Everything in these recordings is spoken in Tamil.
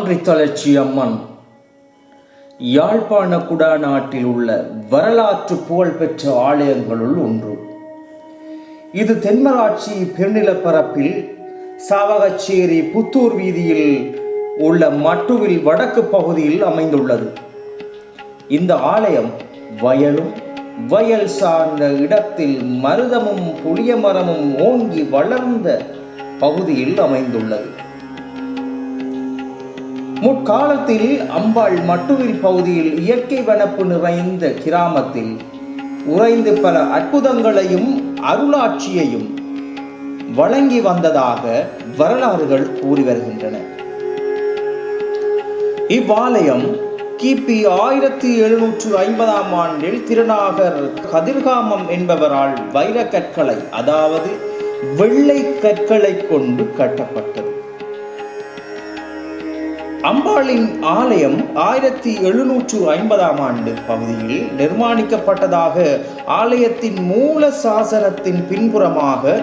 பன்றித்தளர்ச்சி அம்மன் யாழ்ப்பாண குடாநாட்டில் உள்ள வரலாற்று புகழ்பெற்ற ஆலயங்களுள் ஒன்று. இது தென்மராட்சி பெருநிலப்பரப்பில் சாவகச்சேரி புத்தூர் வீதியில் உள்ள மட்டுவில் வடக்கு பகுதியில் அமைந்துள்ளது. இந்த ஆலயம் வயலும் வயல் சார்ந்த இடத்தில் மருதமும் புளிய மரமும் ஓங்கி வளர்ந்த பகுதியில் அமைந்துள்ளது. முற்காலத்தில் அம்பாள் மட்டுவில் பகுதியில் இயற்கை வனப்பு நிறைந்த கிராமத்தில் உறைந்து பல அற்புதங்களையும் அருளாட்சியையும் வழங்கி வந்ததாக வரலாறுகள் கூறி வருகின்றன. இவ்வாலயம் கிபி 1750 ஆண்டில் திருநாகர் கதிர்காமம் என்பவரால் வைரக்கற்களை, அதாவது வெள்ளை கற்களை கொண்டு கட்டப்பட்டது. அம்பாளின் ஆலயம் 1750 ஆண்டு பகுதியில் நிர்மாணிக்கப்பட்டதாக ஆலயத்தின் மூல சாசனத்தின் பின்புறமாக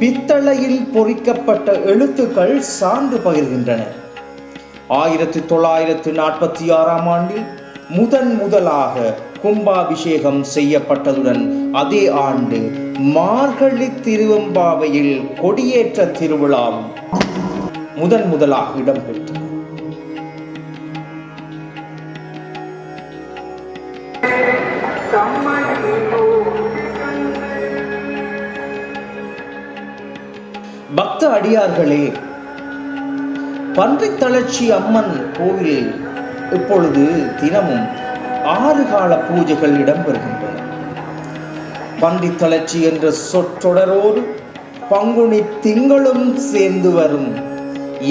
பித்தளையில் பொறிக்கப்பட்ட எழுத்துக்கள் சான்று பகிர்கின்றன. 1946 ஆண்டில் முதலாக கும்பாபிஷேகம் செய்யப்பட்டதுடன் அதே ஆண்டு மார்கழி திருவெம்பாவையில் கொடியேற்ற திருவிழாவும் முதலாக இடம்பெற்றது. பக்த அடியார்களே, பன்றித்தளர்ச்சி அம்மன் கோவிலில் இப்பொழுது தினமும் 6 கால பூஜைகள் இடம்பெறுகின்றன. பன்றித்தளர்ச்சி என்ற சொற்றொடரோடு பங்குனி திங்களும் சேர்ந்து வரும்.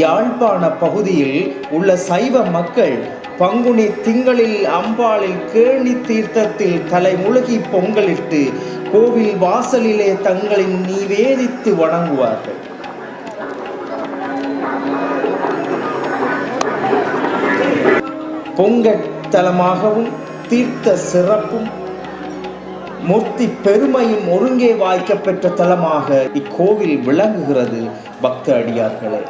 யாழ்ப்பாண பகுதியில் உள்ள சைவ மக்கள் பங்குனி திங்களில் அம்பாளில் கேணி தீர்த்தத்தில் தலைமுழுகி பொங்கலிட்டு கோவில் வாசலிலே தங்களின் நிவேதித்து வணங்குவார்கள். பொங்கத்தலமாகவும் தீர்த்த சிறப்பும் மூர்த்தி பெருமையும் ஒருங்கே வாய்க்கப்பெற்ற தலமாக இக்கோவில் விளங்குகிறது. பக்த அடியார்களே,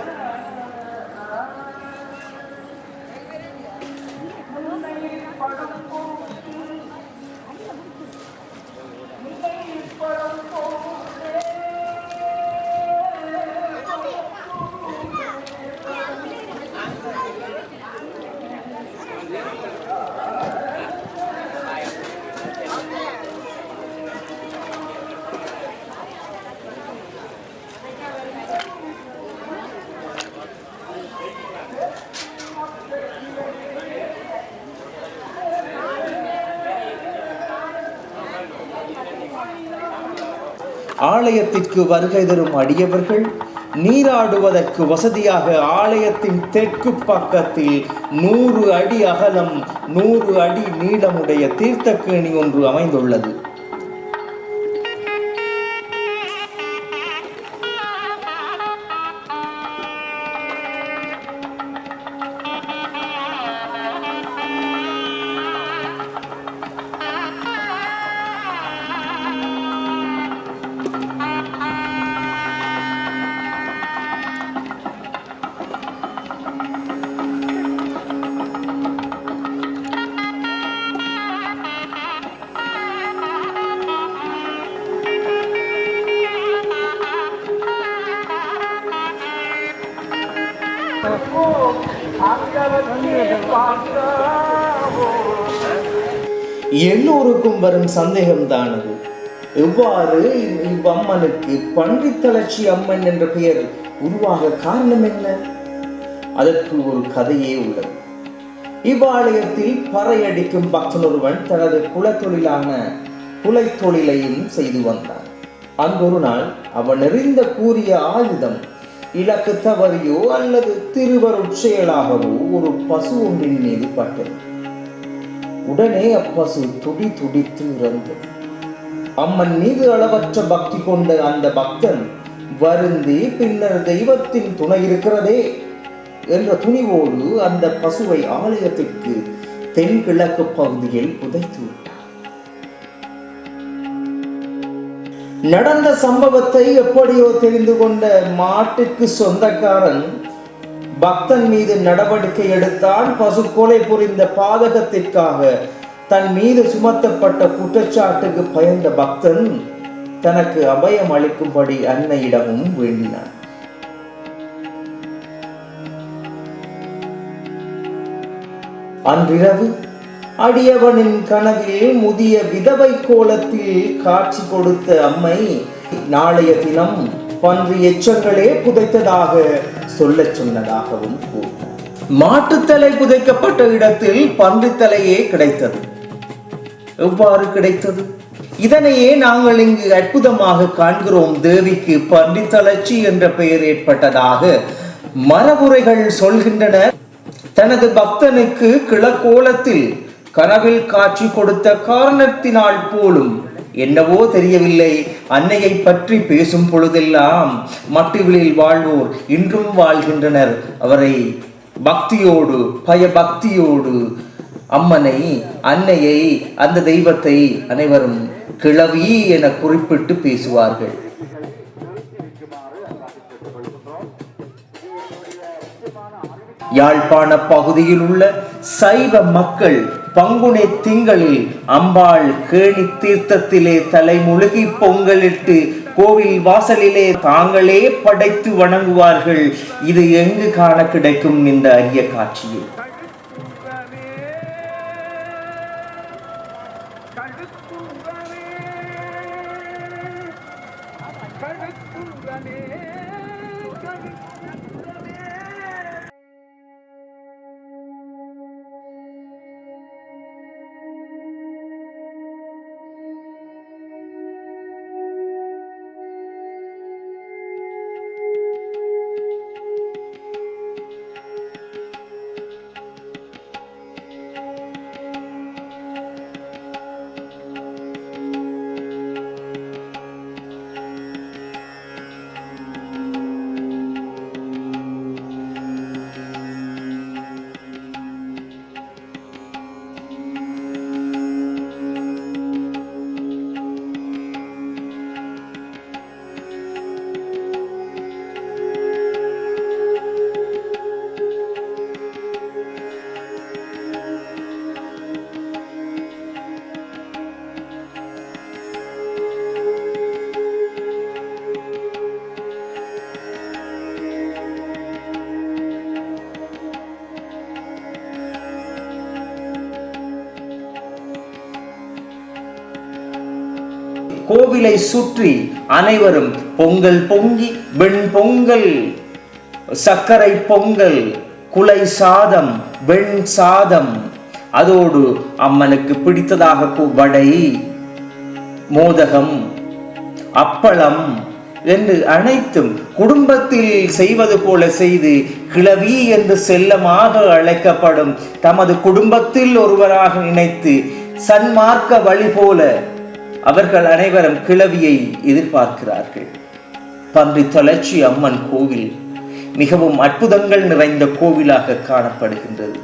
ஆலயத்திற்கு வருகை தரும் அடியவர்கள் நீராடுவதற்கு வசதியாக ஆலயத்தின் தெற்கு பக்கத்தில் 100 அடி அகலம் 100 அடி நீளமுடைய தீர்த்தக்கேணி ஒன்று அமைந்துள்ளது. எல்லோருக்கும் வரும் சந்தேகம்தான் அது. எவ்வாறு இவ்வம்மனுக்கு பன்றித்தளர்ச்சி அம்மன் என்ற பெயர் உருவாக காரணம் என்ன? அதற்கு ஒரு கதையே உள்ளது. இவ்வாலயத்தில் பறையடிக்கும் பக்தன் ஒருவன் தனது குலத்தொழிலான குலைத்தொழிலையும் செய்து வந்தான். அன்றொரு நாள் அவன் எறிந்த கூறிய ஆயுதம் இலக்கு தவறியோ அல்லது திருவருட்செயலாகவோ ஒரு பசு ஒன்றின் மீது பட்டது. உடனே அப்பசு துடித்து இறந்தது. அம்மன் மீது அளவற்ற பக்தி கொண்ட அந்த பக்தன் வருந்தி பின்னர் தெய்வத்தின் துணை இருக்கிறதே என்ற துணிவோடு அந்த பசுவை ஆலயத்திற்கு தென்கிழக்கு பகுதியில் புதைத்து விட்டார். நடந்த சம்பவத்தை எப்படியோ தெரிந்து கொண்ட மாட்டுக்கு சொந்தக்காரன் பக்தன் மீது நடவடிக்கை எடுத்தான். பசு கொலை புரிந்த பாதகத்திற்காக தன் மீது சுமத்தப்பட்ட குற்றச்சாட்டுக்கு பயந்த பக்தன் தனக்கு அபயம் அளிக்கும்படி அன்னையிடமும் வேண்டினான். அன்றிரவு அடியவனின் கனவில் முதிய விதவை கோலத்தில் காட்சி கொடுத்த அம்மை நாளைய தினம் பன்றி எச்சங்களே புதைத்ததாக சொல்ல சொன்னதாகவும் கூறினார். மாட்டுத்தலை புதைக்கப்பட்ட இடத்தில் பன்றித்தலையே கிடைத்தது. எவ்வாறு கிடைத்தது? இதனையே நாங்கள் இங்கு அற்புதமாக காண்கிறோம். தேவிக்கு பன்றித்தளர்ச்சி என்ற பெயர் ஏற்பட்டதாக மரபுரைகள் சொல்கின்றன. தனது பக்தனுக்கு கிழக்கோலத்தில் கனவில் காட்சி கொடுத்த காரணத்தினால் போலும் என்னவோ தெரியவில்லை, அன்னையை பற்றி பேசும் பொழுதெல்லாம் மட்டுவிலில் வாழ்வோர் இன்றும் வாழ்கின்றனர். அவரை பக்தியோடு பயபக்தியோடு அம்மனை, அன்னையை, அந்த தெய்வத்தை அனைவரும் கிழவி என குறிப்பிட்டு பேசுவார்கள். யாழ்ப்பாண பகுதியில் உள்ள சைவ மக்கள் பங்குனி திங்களில் அம்பாள் கேணி தீர்த்தத்திலே தலைமுழுகி பொங்கலிட்டு கோவில் வாசலிலே தாங்களே படைத்து வணங்குவார்கள். இது எங்கு காண கிடைக்கும் இந்த அரிய காட்சியை? கோவிலை சுற்றி அனைவரும் பொங்கல் பொங்கி வெண் பொங்கல், சர்க்கரை பொங்கல், குலை சாதம், வெண் சாதம், அதோடு அம்மனுக்கு பிடித்ததாக வடை, மோதகம், அப்பளம் என்று அனைத்தும் குடும்பத்தில் செய்வது போல செய்து கிழவி என்று செல்லமாக அழைக்கப்படும் தமது குடும்பத்தில் ஒருவராக நினைத்து சன்மார்க்க வழி போல அவர்கள் அனைவரும் கிழவியை எதிர்பார்க்கிறார்கள். பன்றி தளர்ச்சி அம்மன் கோவில் மிகவும் அற்புதங்கள் நிறைந்த கோவிலாக காணப்படுகின்றது.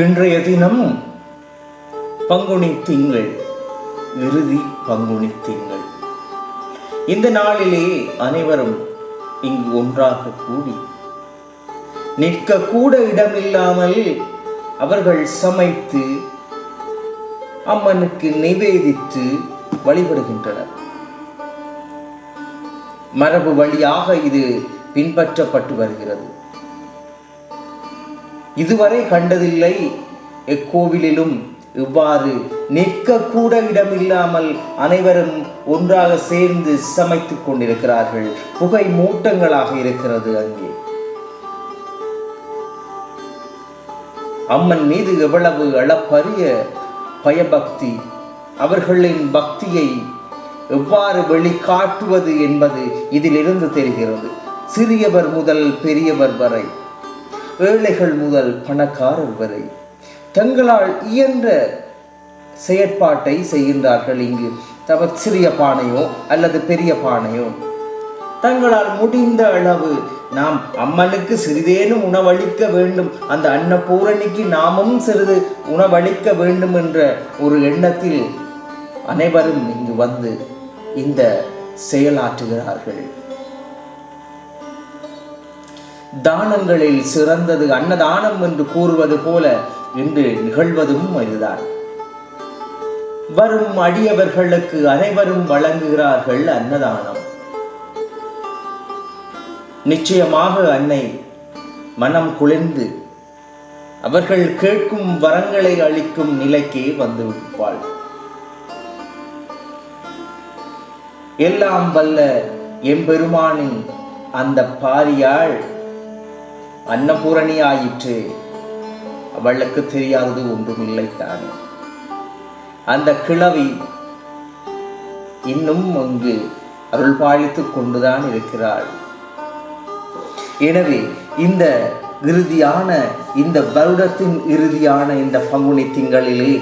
இன்றைய தினம் பங்குனி திங்கள், இறுதி பங்குனி திங்கள். இந்த நாளிலே அனைவரும் இங்கு ஒன்றாக கூடி நிற்க கூட இடமில்லாமல் அவர்கள் சமைத்து அம்மனுக்கு நிவேதித்து வழிபடுகின்றனர். மரபு வழியாக இது பின்பற்றப்பட்டு வருகிறது. இதுவரை கண்டதில்லை எக்கோவிலிலும் இவ்வாறு நிற்க கூட இடமில்லாமல் அனைவரும் ஒன்றாக சேர்ந்து சமைத்துக் கொண்டிருக்கிறார்கள். புகை மூட்டங்களாக இருக்கிறது. அங்கே அம்மன் மீது எவ்வளவு அளப்பரிய பயபக்தி, அவர்களின் பக்தியை எவ்வாறு வெளிக்காட்டுவது என்பது இதிலிருந்து தெரிகிறது. சிறியவர் முதல் பெரியவர் வரை, ஏழைகள் முதல் பணக்காரர் வரை தங்களால் இயன்ற செயற்பாட்டை செய்கின்றார்கள். இங்கு சிறிய பானையோ அல்லது பெரிய பானையோ தங்களால் முடிந்த அளவு நாம் அம்மனுக்கு சிறிதேனும் உணவளிக்க வேண்டும், அந்த அன்னபூரணிக்கு நாமும் சிறிது உணவளிக்க வேண்டும் என்ற ஒரு எண்ணத்தில் அனைவரும் இங்கு வந்து இந்த செயலாற்றுகிறார்கள். தானங்களில் சிறந்தது அன்னதானம் என்று கூறுவது போல இன்று நிகழ்வதும் இதுதான். வரும் அடியவர்களுக்கு அனைவரும் வழங்குகிறார்கள் அன்னதானம். நிச்சயமாக அன்னை மனம் குளிர்ந்து அவர்கள் கேட்கும் வரங்களை அளிக்கும் நிலைக்கே வந்து விடுவாள். எல்லாம் வல்ல எம்பெருமானின் அந்த பாரியாள் அன்னபூரணி ஆயிற்று. அவளுக்கு தெரியாதது ஒன்றுமில்லை தானே. அந்த கிழவி இன்னும் அங்கு அருள் பாலித்துக் கொண்டுதான் இருக்கிறாள். எனவே இந்த இறுதியான, இந்த வருடத்தின் இறுதியான இந்த பங்குனி திங்களிலே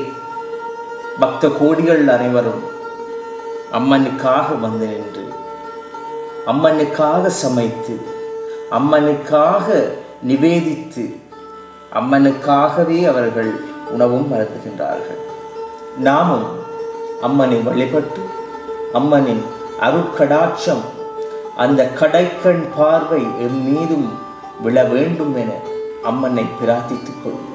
பக்த கோடிகள் அனைவரும் அம்மனுக்காக வந்து நின்று, அம்மனுக்காக சமைத்து, அம்மனுக்காக நிவேதித்து, அம்மனுக்காகவே அவர்கள் உணவும் மருந்துகின்றார்கள். நாமும் அம்மனை வழிபட்டு அம்மனின் அருட்கடாட்சம், அந்த கடைக்கண் பார்வை எம் மீதும் விழ வேண்டும் என அம்மனை பிரார்த்தித்துக் கொள்வோம்.